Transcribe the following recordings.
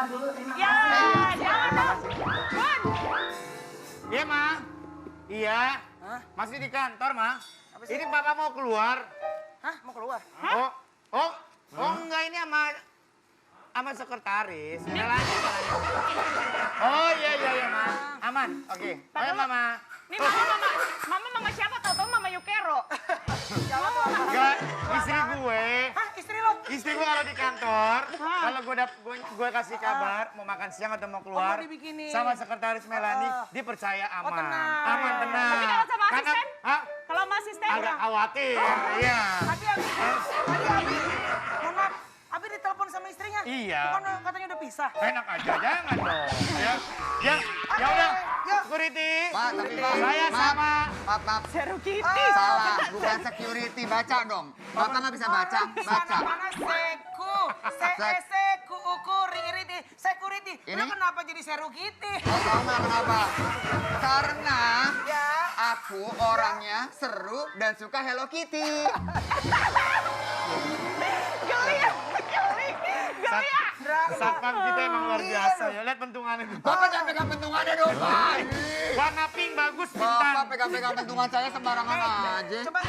dulu, terima Ya, kasih. jangan dong. Bun. Iya, Ma. Iya. Hah? Masih di kantor, Ma. Apa sih? Ini Papa mau keluar. Hah, mau keluar? Oh, enggak ini sama sekretaris. Melani. Oh, iya, Ma. Aman. Oke. Ayo, Mama. Nih mama siapa? Tahu-tahu mama Yukero. Jangan tuh. Enggak, istri gue. Hah, istri lo? Istri gue kalau di kantor, kalau gue kasih kabar mau makan siang atau mau keluar, mau dibikinin. sama sekretaris Melani, dia percaya aman. tenang. Aman, tenang. Tapi kalau sama Karena- asisten? Hah? Kalau sama asisten? Agak khawatir, iya. Abi. Mohon maaf, Abi ditelepon sama istrinya. Iya. Bukan katanya udah pisah. Enak aja, jangan dong. Ya udah, Yuk. security. Pak, tapi Pak, Saya sama. maaf. Seru Kitty. Salah, bukan security, baca dong. Bapak nggak bisa baca, baca. Mana seku, seku, uku, riri, security. Lu Ini? kenapa jadi seru gitu? Oh, tahu nggak kenapa? Karena Ya. aku orangnya seru dan suka Hello Kitty. Geli ya, geli ya. Satpam kita emang luar biasa ya. Lihat pentungannya. Bapak jangan pegang pentungannya dong, Pak. Warna pink bagus, Bapak bintang. pegang-pegang pentungan saya sembarangan aja. Coba,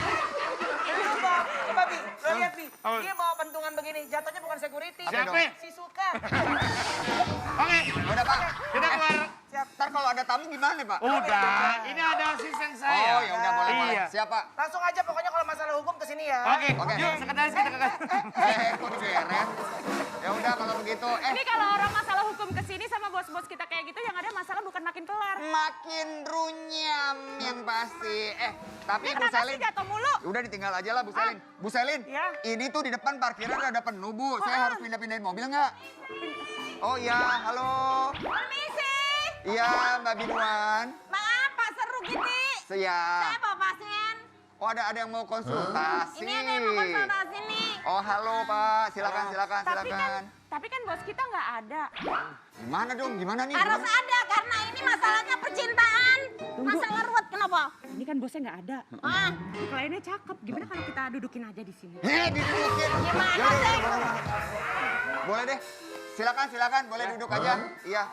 coba Bi, lo lihat Bi. Oh. Dia bawa pentungan begini, jatuhnya bukan security. Siapa? Si Suka. Oke, Udah, Pak. kita keluar. Siap. Ntar kalau ada tamu gimana, Pak? Udah, ini ada asisten saya. Oh, ya udah boleh. Iya. Siapa? Langsung aja pokoknya kalau masalah hukum ke sini ya. Oke, Oke. yuk sekretaris kita ke Kok beres? Ya udah kalau begitu. Ini kalau orang masalah hukum kesini sama bos-bos kita kayak gitu, yang ada masalah bukan makin kelar. Makin runyam yang pasti. Tapi Ini Bu kenapa Selin. sih jatuh mulu? Udah ditinggal aja lah Bu Selin. Bu Selin, Ya. ini tuh di depan parkiran udah ada penuh Bu. Saya harus pindah-pindahin mobil nggak? Oh iya, halo. Permisi. Iya Mbak Binuan. Maaf Pak Seru Kitty. Siap. bawa pasien. Oh ada yang mau konsultasi. Ini ada yang mau konsultasi nih. Oh halo Pak, silakan. Tapi kan bos kita nggak ada. Gimana dong? Gimana nih? Harus Gimana? ada karena ini masalahnya percintaan. Masalah ruwet kenapa? Ini kan bosnya nggak ada. Ah, kliennya cakep. Gimana kalau kita dudukin aja di sini? Didudukin. Gimana Yaudah, sih? Boleh deh. Silakan. Boleh duduk aja. Iya.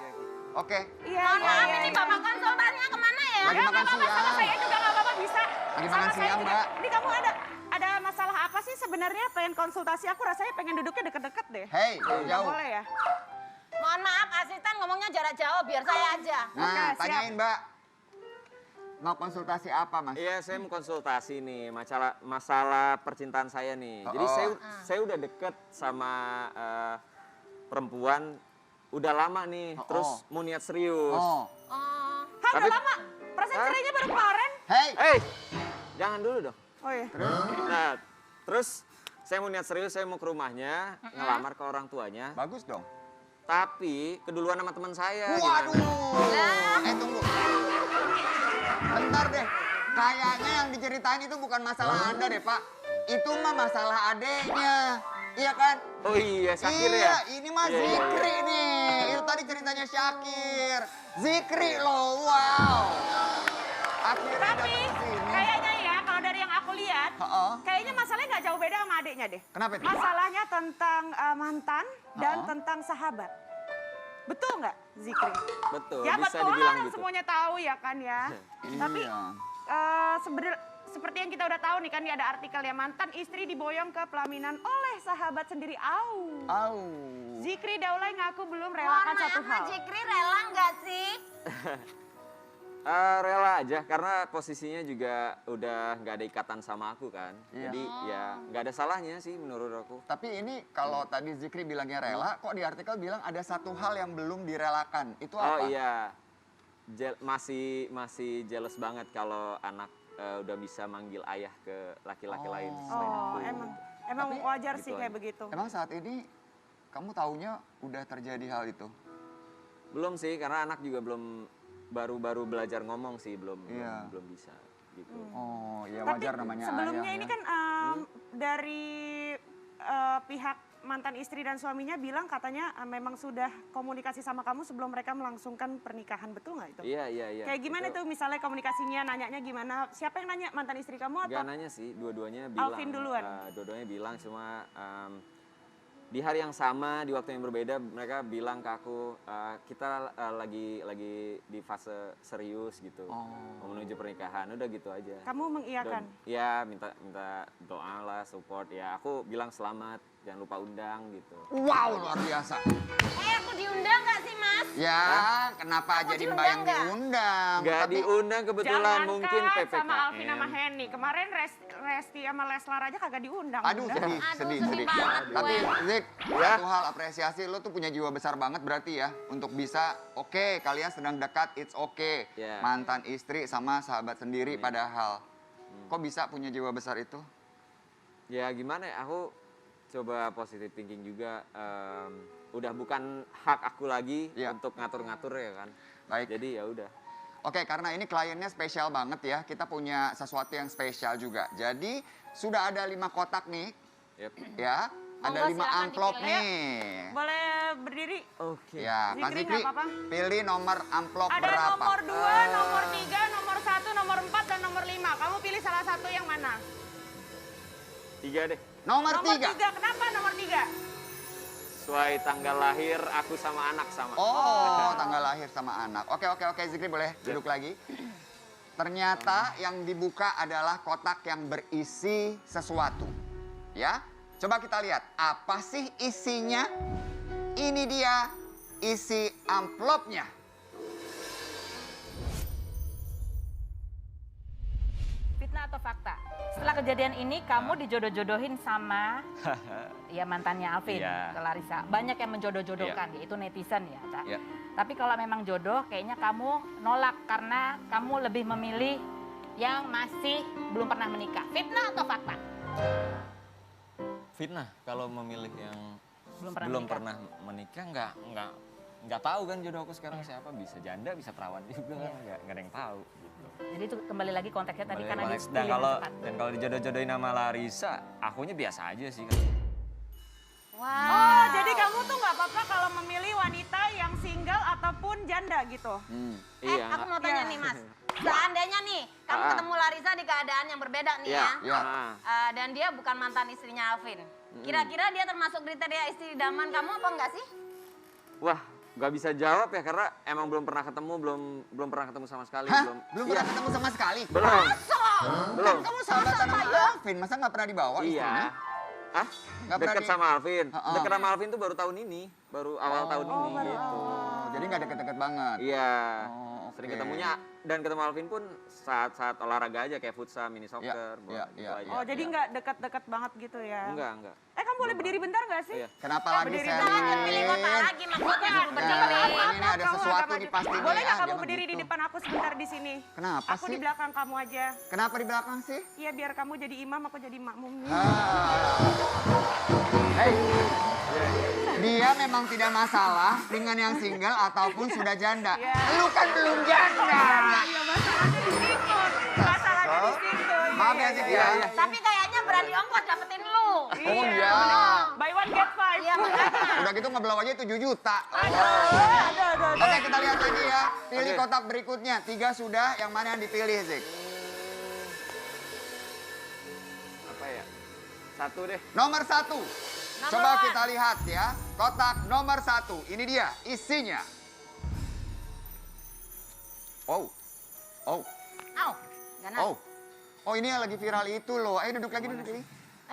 Oke. Iya. Maaf ini bapak konsultasinya kemana ya? Lagi makan nggak apa-apa, siang. sama saya juga nggak apa-apa bisa. Lagi Sama makan saya siang, juga. Mbak. Ini kamu ada masalah apa sih sebenarnya? Pengen konsultasi? Aku rasanya pengen duduknya deket-deket deh. Hei, Nggak jauh. boleh ya? Mohon maaf asisten ngomongnya jarak jauh biar saya aja. Nah, Oke, siap. tanyain Mbak. Mau konsultasi apa, Mas? Iya, saya mau konsultasi nih masalah percintaan saya nih. Jadi Oh. saya udah deket sama perempuan udah lama nih, terus mau niat serius. Oh. Hah, Tapi- udah lama? Perasaan cerainya baru kemarin. Hei. Jangan dulu dong. Oh iya. Nah, terus saya mau niat serius, saya mau ke rumahnya, ngelamar ke orang tuanya. Bagus dong. Tapi keduluan sama teman saya. Waduh. gimana? Tunggu. Bentar deh. Kayaknya yang diceritain itu bukan masalah Anda deh, Pak. Itu mah masalah adeknya. Iya kan? Oh iya, Syakir iya, ya? ini mah Iya, iya. Zikri nih. Itu tadi ceritanya Syakir. Zikri loh, wow. Akhirnya Tapi datang ke sini. kayaknya ya kalau dari yang aku lihat, Heeh. kayaknya masalahnya nggak jauh beda sama adiknya deh. Kenapa itu? Masalahnya tentang mantan dan Heeh. tentang sahabat. Betul nggak, Zikri? Betul, Ya bisa betul, dibilang orang gitu. semuanya tahu ya kan ya. Tapi Iya. seperti yang kita udah tahu nih kan ya ada artikelnya mantan istri diboyong ke pelaminan oleh sahabat sendiri. Au. Au. Zikri Daulay ngaku belum Mohon relakan maaf satu Mas hal. Jikri rela nggak sih? Rela aja, karena posisinya juga udah nggak ada ikatan sama aku kan. Iya. Jadi ya nggak ada salahnya sih menurut aku. Tapi ini kalau tadi Zikri bilangnya rela, kok di artikel bilang ada satu hal yang belum direlakan. Itu Oh apa? iya, masih jealous banget kalau anak udah bisa manggil ayah ke laki-laki lain selain Oh, aku. emang Tapi wajar gitu sih kayak aja. begitu. Emang saat ini kamu taunya udah terjadi hal itu? Belum sih, karena anak juga belum baru belajar ngomong sih, Iya. belum bisa gitu. Oh, ya Tapi wajar namanya sebelumnya ayah ini ya. kan dari pihak mantan istri dan suaminya bilang katanya memang sudah komunikasi sama kamu sebelum mereka melangsungkan pernikahan, betul nggak itu? Iya. Kayak gimana Itu tuh misalnya komunikasinya, nanyanya gimana? Siapa yang nanya, mantan istri kamu atau? nggak nanya sih, dua-duanya bilang. Alvin duluan? Dua-duanya bilang, cuma di hari yang sama, di waktu yang berbeda, mereka bilang ke aku, kita lagi di fase serius gitu, mau menuju pernikahan, udah gitu aja. Kamu mengiyakan? Ya, minta doa lah, support. Ya, aku bilang selamat, jangan lupa undang gitu. Wow, luar biasa. Aku diundang nggak sih, Mas? Ya, kenapa Aku jadi diundang Mbak yang nggak? diundang? Nggak Tapi diundang kebetulan, Jangankan mungkin PPKM. sama Alvin sama Henny. Kemarin Resti sama Leslar aja kagak diundang. aduh, Udah. sedih. banget Tapi gue. Zik, satu hal apresiasi lo tuh punya jiwa besar banget berarti ya untuk bisa oke, kalian sedang dekat, it's okay. Yeah. Mantan istri sama sahabat sendiri padahal. Kok bisa punya jiwa besar itu? Ya gimana ya, aku coba positive thinking juga. Udah bukan hak aku lagi Iya. untuk ngatur-ngatur ya kan. Baik. Jadi ya udah. Oke, karena ini kliennya spesial banget ya, kita punya sesuatu yang spesial juga. Jadi sudah ada 5 kotak nih, Yep. ya. Ada Monggo, 5 silakan amplop dipilih. nih. Boleh berdiri? Oke. Ya, Mas Zikri Zikri, nggak apa-apa? pilih nomor amplop Ada berapa? nomor 2, nomor 3, nomor 1, nomor 4, dan nomor 5. Kamu pilih salah satu yang mana? 3 deh. Nomor Nomor 3. 3, kenapa nomor 3? Sesuai tanggal lahir aku sama anak sama. Oh, tanggal lahir sama anak. Oke, Zikri boleh duduk lagi. Ternyata yang dibuka adalah kotak yang berisi sesuatu. Ya, coba kita lihat. Apa sih isinya? Ini dia isi amplopnya. Fitnah atau fakta? Setelah kejadian ini kamu dijodoh-jodohin sama ya mantannya Alvin, Iya. ke Larissa. Banyak yang menjodoh-jodohkan, yaitu netizen ya. Tak? Iya. Tapi kalau memang jodoh, kayaknya kamu nolak karena kamu lebih memilih yang masih belum pernah menikah. Fitnah atau fakta? Fitnah kalau memilih yang Belum pernah menikah nggak tahu kan jodoh aku sekarang siapa, bisa janda bisa perawan juga kan nggak ada yang tahu gitu. Jadi itu kembali lagi konteksnya tadi karena Konteks. di Dan pilihan kalau cepat. dijodoh-jodohin sama Larissa, akunya biasa aja sih kan. Wow. Oh, jadi kamu tuh nggak apa-apa kalau memilih wanita yang single ataupun janda gitu? Iya. Aku mau tanya Iya. nih Mas, seandainya nih kamu ketemu Larissa di keadaan yang berbeda nih Iya. ya, Ya. Dan dia bukan mantan istrinya Alvin. Kira-kira dia termasuk kriteria istri idaman kamu apa enggak sih? Wah, nggak bisa jawab ya karena emang belum pernah ketemu, belum pernah ketemu sama sekali. Hah? Belum Belum iya, pernah ketemu sama sekali? belum. Belum. Kamu sahabatan sama Alvin, masa nggak pernah dibawa istrinya? Iya. Hah? Nggak pernah Deket sama Alvin. Heeh. Deket sama Alvin tuh baru tahun ini, baru awal tahun ini gitu. Oh, jadi nggak deket-deket banget? Iya. Oh, Sering oke. ketemunya dan ketemu Alvin pun saat olahraga aja kayak futsal, mini soccer, iya, gitu iya. aja. Oh, jadi nggak dekat-dekat banget gitu ya? Enggak. Kamu boleh berdiri bentar nggak sih? Iya. Kenapa lagi Berdiri Selin? tangan, Pilih kota lagi maksudnya aku Nah, berdiri. ini ada Kamu sesuatu agak nih maju. pasti nih. Boleh nggak Ah, kamu jangan berdiri di gitu. depan aku sebentar di sini? Kenapa Aku sih? di belakang kamu aja. Kenapa di belakang sih? Iya, biar kamu jadi imam, aku jadi makmum nih. Hei, dia memang tidak masalah dengan yang single ataupun sudah janda. Iya. Lu kan belum janda. Iya, masalahnya di situ. Masalahnya di situ. Maaf ya Zik ya. Tapi kayaknya berani ongkos dapetin lu. Oh iya. Buy one get five. Iya makanya. Udah gitu ngeblow aja 7 juta. Ada. Oke, kita lihat lagi ya. Pilih Oke. kotak berikutnya. 3 sudah, yang mana yang dipilih Zik? Apa ya? Satu deh. Nomor 1. Coba one. kita lihat ya. Kotak nomor 1. Ini dia isinya. Oh. Au, ganas. Oh ini yang lagi viral itu loh. Ayo duduk lagi. Ayo, monggo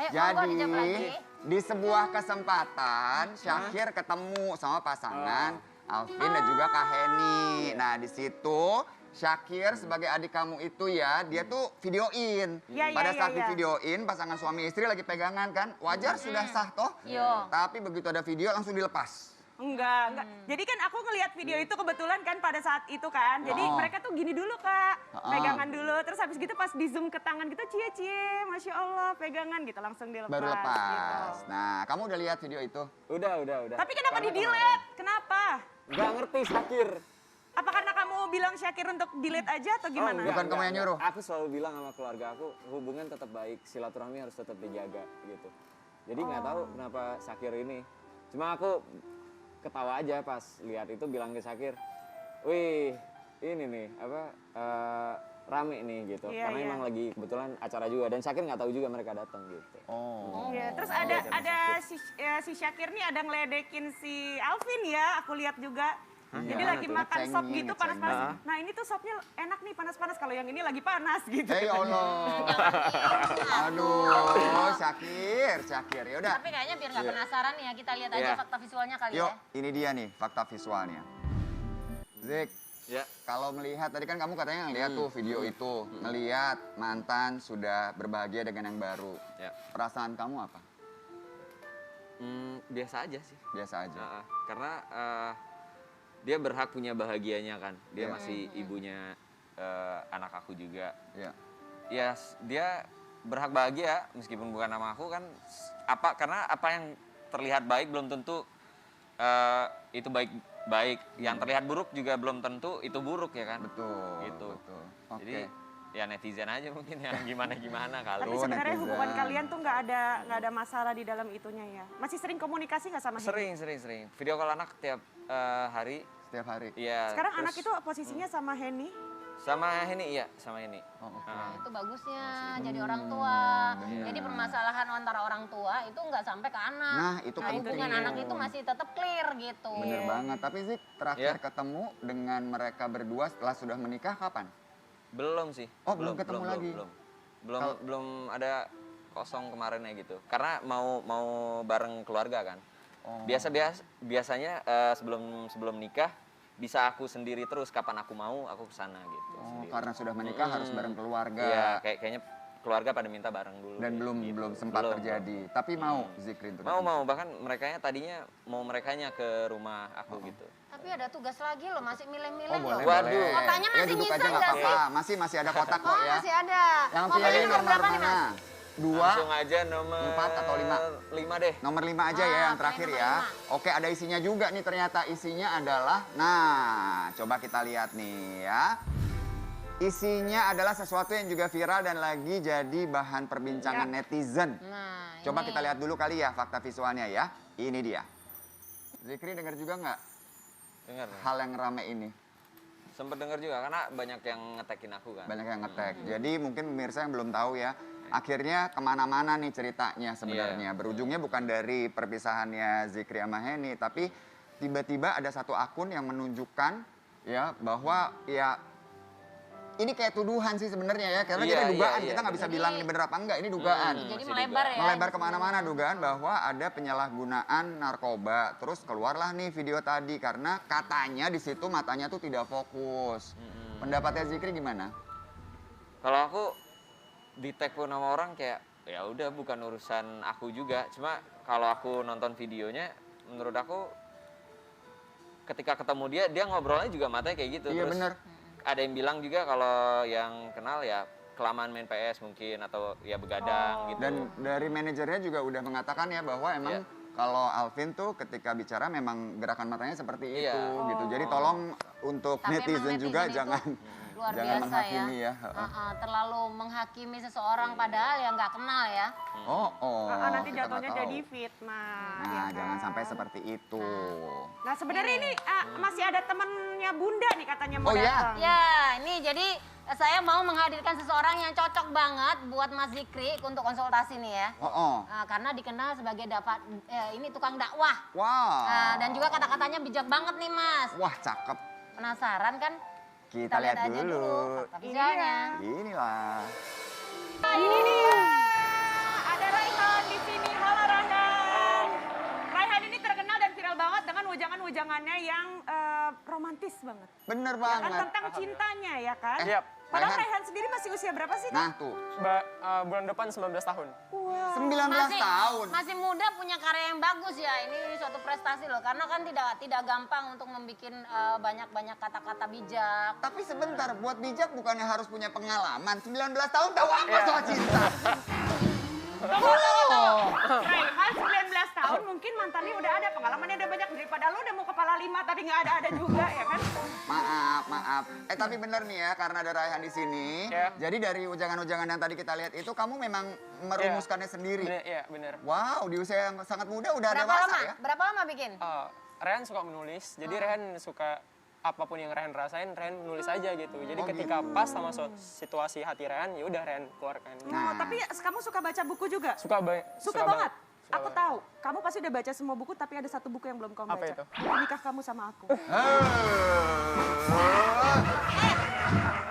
Jadi dijawab lagi. di sebuah kesempatan Syakir ketemu sama pasangan Alvin dan juga Kak Heni. Nah di situ Syakir sebagai adik kamu itu ya, dia tuh videoin. Iya, Pada iya, saat iya, di iya. videoin pasangan suami istri lagi pegangan kan, wajar sudah sah toh. Iya. Tapi begitu ada video langsung dilepas. Enggak. Jadi kan aku ngelihat video itu kebetulan kan pada saat itu kan. Jadi Oh. mereka tuh gini dulu Kak, Oh. pegangan dulu. Terus habis gitu pas di zoom ke tangan gitu cie-cie, Masya Allah pegangan gitu langsung dilepas. Baru lepas. Gitu. Nah kamu udah lihat video itu? Udah. Tapi kenapa Karena di-delete? Kenapa? Nggak ngerti Syakir. Apa karena kamu bilang Syakir untuk delete aja atau gimana? Bukan kamu yang nyuruh? Aku selalu bilang sama keluarga aku, hubungan tetap baik, silaturahmi harus tetap dijaga gitu. Jadi nggak tahu kenapa Syakir ini. Cuma aku ketawa aja pas lihat itu bilang ke Syakir, wih ini nih rame nih gitu. Iya, Karena iya. emang lagi kebetulan acara juga dan Syakir nggak tahu juga mereka datang gitu. Oh. Iya, terus ada si Syakir nih ada ngeledekin si Alvin ya, aku lihat juga. Jadi lagi makan sop Ngecengin, gitu panas-panas. Nah ini tuh sopnya enak nih panas-panas, kalau yang ini lagi panas gitu. Ya Allah. Aduh, Syakir. Ya udah. Tapi kayaknya biar nggak penasaran ya, kita lihat aja Iya. fakta visualnya kali Yuk, ya. ini dia nih fakta visualnya. Zik, Ya. kalau melihat tadi kan kamu katanya ngelihat tuh video itu, ngelihat mantan sudah berbahagia dengan yang baru. Ya. Perasaan kamu apa? Biasa aja sih. Biasa aja. Karena dia berhak punya bahagianya kan. Dia Iya. masih ibunya anak aku juga. Iya. Ya dia berhak bahagia meskipun bukan nama aku kan. Karena apa yang terlihat baik belum tentu itu baik. Yang terlihat buruk juga belum tentu itu buruk ya kan. Betul. Gitu. Betul. Oke. Jadi ya netizen aja mungkin yang gimana kali. Tapi Oh, sebenarnya netizen. hubungan kalian tuh nggak ada masalah di dalam itunya ya. Masih sering komunikasi nggak sama Henny? Sering. Video call anak tiap hari. Setiap hari. Iya. Sekarang terus anak itu posisinya sama Henny? sama Henny, iya sama Henny. Oh, oke. Itu bagusnya jadi orang tua. Jadi permasalahan antara orang tua itu nggak sampai ke anak. Nah, itu penting. hubungan anak itu masih tetap clear gitu. Bener banget. Tapi Zik, terakhir Iya. ketemu dengan mereka berdua setelah sudah menikah kapan? Belum sih. Oh, belum ketemu lagi? Belum ada kosong kemarinnya gitu. Karena mau bareng keluarga kan. Oh. Biasanya sebelum nikah bisa aku sendiri terus kapan aku mau aku kesana gitu. Oh, sendiri. karena sudah menikah harus bareng keluarga. Iya, kayaknya keluarga pada minta bareng dulu. Dan kayak belum gitu. belum sempat Belum. terjadi. Tapi mau Zikri untuk ketemu. Mau bahkan merekanya tadinya mau merekanya ke rumah aku gitu. Tapi ada tugas lagi loh, masih milih-milih Oh, boleh, loh. Waduh. boleh. Kotanya Ya, masih duduk aja nyisa nggak nggak apa-apa. Masih ada kotak kok Oh ya. masih ada. Yang Mau pilih nomor nomor berapa nih mana? Mas? 2, Langsung aja nomor 4 atau 5? 5 deh. Nomor 5 aja ya yang terakhir pilih ya. nomor Oke, ada isinya juga nih ternyata. Isinya adalah, nah coba kita lihat nih ya. Isinya adalah sesuatu yang juga viral dan lagi jadi bahan perbincangan netizen. Nah, Coba ini. kita lihat dulu kali ya fakta visualnya ya. Ini dia. Zikri dengar juga nggak Dengar. hal yang rame ini? Sempet denger juga karena banyak yang ngetekin aku kan. Banyak yang ngetek. Jadi mungkin pemirsa yang belum tahu ya, akhirnya kemana-mana nih ceritanya sebenarnya. Berujungnya bukan dari perpisahannya Zikri sama Henny, tapi tiba-tiba ada satu akun yang menunjukkan ya bahwa ya ini kayak tuduhan sih sebenarnya ya, karena Iya, kita dugaan, iya, kita nggak bisa Jadi- bilang ini bener apa enggak, ini dugaan. Jadi masih melebar ya. Melebar kemana-mana dugaan bahwa ada penyalahgunaan narkoba. Terus keluarlah nih video tadi karena katanya di situ matanya tuh tidak fokus. Pendapatnya Zikri gimana? Kalau aku di tag pun sama orang kayak ya udah bukan urusan aku juga. Cuma kalau aku nonton videonya menurut aku ketika ketemu dia ngobrolnya juga matanya kayak gitu. Iya Terus bener. ada yang bilang juga kalau yang kenal ya kelamaan main PS mungkin atau ya begadang gitu. Dan dari manajernya juga udah mengatakan ya bahwa emang kalau Alvin tuh ketika bicara memang gerakan matanya seperti Iya. itu gitu. Jadi tolong untuk Tapi emang netizen juga itu jangan luar jangan biasa menghakimi ya. Terlalu menghakimi seseorang padahal yang nggak kenal ya. Oh. Nanti kita jatuhnya nggak tahu. jadi fitnah. Nah, ya jangan kan? sampai seperti itu. Nah sebenarnya ini masih ada temennya Bunda nih katanya mau Oh, iya? datang. Ya, ini jadi saya mau menghadirkan seseorang yang cocok banget buat Mas Zikri untuk konsultasi nih ya. Oh. Karena dikenal sebagai ini tukang dakwah. Wow. Dan juga kata-katanya bijak banget nih Mas. Wah, cakep. Penasaran kan? Kita lihat aja dulu. fakta visualnya. Inilah. Ini dia. Ada Raihan di sini. Halo Raihan. Raihan ini terkenal dan viral banget dengan wejangan-wejangannya yang romantis banget. Bener Ya kan banget. tentang cintanya ya kan? Yap. Padahal Raihan. Raihan sendiri masih usia berapa sih? Nah, tuh. Bulan depan 19 tahun. Wah. 19 tahun. Masih muda punya karya yang bagus ya. Ini suatu prestasi loh. Karena kan tidak gampang untuk membuat banyak-banyak kata-kata bijak. Tapi sebentar, buat bijak bukannya harus punya pengalaman. 19 tahun tahu apa soal cinta? Raihan 19 tahun mungkin mantannya udah ada, pengalamannya udah banyak daripada lo udah mau kepala 5 tadi nggak ada juga ya kan? Maaf. Tapi bener nih ya, karena ada Raihan di sini. Ya. Jadi dari ujangan-ujangan yang tadi kita lihat itu, kamu memang merumuskannya sendiri. Iya, bener. Wow, di usia yang sangat muda udah Berapa dewasa lama? ya? Berapa lama bikin? Rehan suka menulis, jadi Rehan suka apapun yang Rehan rasain, Rehan nulis aja gitu. Jadi Oh, ketika pas sama situasi hati Rehan, ya udah Rehan keluarkan. Oh, tapi kamu suka baca buku juga? Suka Suka banget. Aku banget. tahu, kamu pasti udah baca semua buku, tapi ada satu buku yang belum kamu Apa baca. itu? Buku nikah kamu sama aku.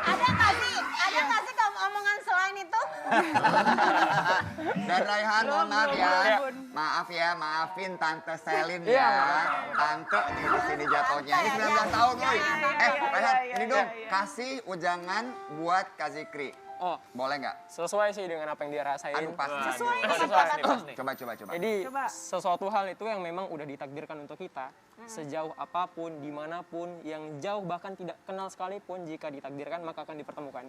Ada nggak sih kamu omongan selain itu? Dan Raihan, mohon maaf ya. Ampun. Maaf ya, maafin Tante Selin Iya, ya. nggak Tante nih di sini jatuhnya. Ini 19 tahun, Boy. Raihan, ini dong kasih ujangan buat Kak Zikri. Oh, Boleh nggak? sesuai sih dengan apa yang dia rasain. Aduh, pasti. Sesuai Pasti, dengan pasti, pasti. Coba. Jadi Coba. sesuatu hal itu yang memang udah ditakdirkan untuk kita, sejauh apapun, dimanapun, yang jauh bahkan tidak kenal sekalipun, jika ditakdirkan maka akan dipertemukan.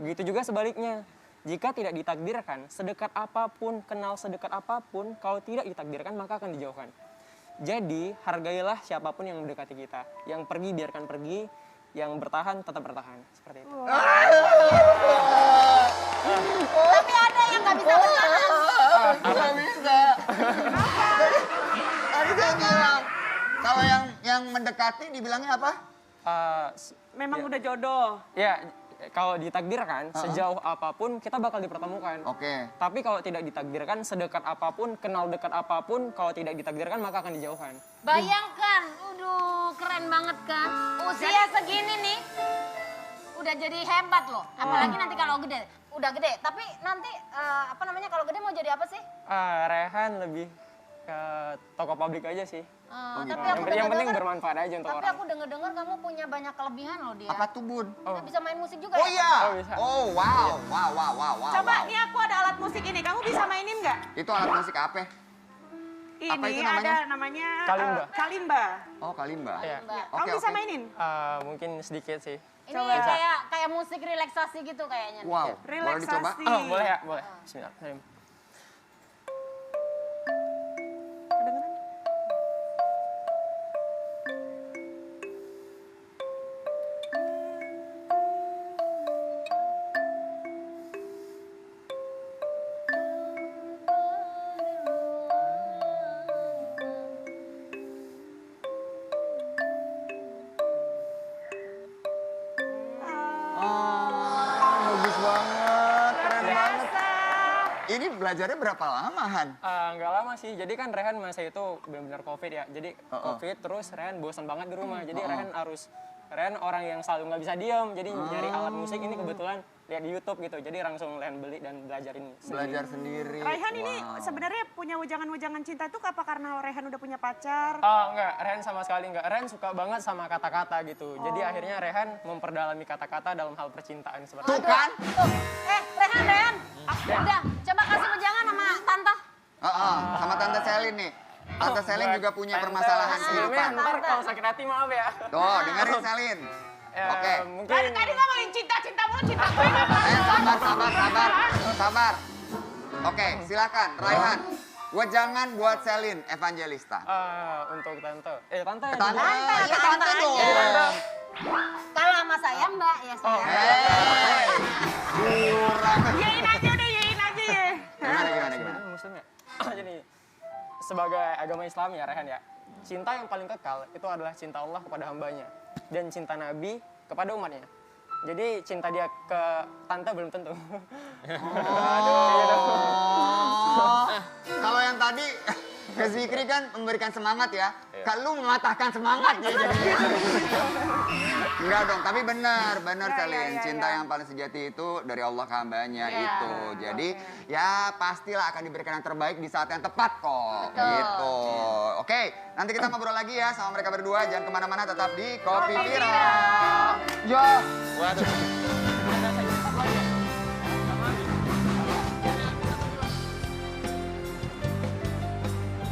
Begitu juga sebaliknya, jika tidak ditakdirkan, sedekat apapun, kenal sedekat apapun, kalau tidak ditakdirkan maka akan dijauhkan. Jadi hargailah siapapun yang mendekati kita, yang pergi biarkan pergi, yang bertahan tetap bertahan, seperti itu. Tapi ada yang nggak bisa bertahan. Nggak bisa. Tadi saya bilang, kalau yang mendekati dibilangnya apa? Memang udah jodoh. Ya, kalau ditakdirkan, sejauh apapun kita bakal dipertemukan. Oke. Tapi kalau tidak ditakdirkan, sedekat apapun, kenal dekat apapun, kalau tidak ditakdirkan maka akan dijauhkan. Bayangkan, keren banget kan. Usia segini nih, udah jadi hebat loh. Apalagi nanti kalau gede, udah gede. Tapi nanti kalau gede mau jadi apa sih? Rehan lebih ke toko publik aja sih. Tapi aku Yang penting dengar-dengar, bermanfaat aja untuk tapi orang. aku denger-dengar kamu punya banyak kelebihan loh dia. Apa tuh, Bun? Dia bisa main musik juga Oh ya? iya. Oh, bisa. Oh, wow. Coba, wow. nih aku ada alat musik ini. Kamu bisa mainin nggak? Itu alat musik apa? Ini Apa itu namanya? ada namanya Kalimba. kalimba. Oh, kalimba. Iya. Kamu bisa mainin? Mungkin sedikit sih. Ini kayak musik relaksasi gitu kayaknya. Wow. Boleh dicoba? Relaksasi. Oh, boleh ya? Boleh. Bismillah. Kedengeran? Bagus banget. Keren banget. Biasa. Ini belajarnya berapa lama, Han? Nggak lama sih, jadi kan Rehan masa itu benar-benar COVID ya. Jadi COVID terus Rehan bosan banget di rumah. Jadi Rehan orang yang selalu nggak bisa diam. Jadi nyari alat musik ini kebetulan lihat di YouTube gitu. Jadi langsung Rehan beli dan belajarin sendiri. Belajar sendiri. Raihan ini sebenarnya punya ujangan-ujangan cinta itu apa karena Raihan udah punya pacar? Enggak, Rehan sama sekali enggak. Rehan suka banget sama kata-kata gitu. Jadi akhirnya Rehan memperdalami kata-kata dalam hal percintaan seperti Tuh itu. kan? Rehan. Udah, coba kasih ujangan sama Tante. Sama Tante Selin nih. Tante Selin juga punya permasalahan Sebelumnya kehidupan. ntar kalau sakit hati maaf ya. Tuh, dengerin Selin. Ya, Oke. Mungkin Tadi ngomongin cinta-cinta mulu, cinta gue nggak Sabar. Oke, silakan Raihan. Wejangan buat Selin Evangelista. untuk tante. Tante. Tante, Tante, ya Tante dong. Kalau sama saya Mbak, ya saya. Kurang. Yain aja udah, yain aja ya. Gimana? Muslim ya? Jadi sebagai agama Islam ya Rehan ya, cinta yang paling kekal itu adalah cinta Allah kepada hambanya dan cinta Nabi kepada umatnya. Jadi cinta dia ke tante belum tentu. Kalau yang tadi ke Zikri kan memberikan semangat ya. Kalau mematahkan semangat jadi gitu. Enggak dong, tapi benar Selin. Cinta yang paling sejati itu dari Allah ke hambanya itu. Jadi ya pastilah akan diberikan yang terbaik di saat yang tepat kok. Gitu. Oke, nanti kita ngobrol lagi ya sama mereka berdua. Jangan kemana-mana, tetap di Kopi Viral. Waduh.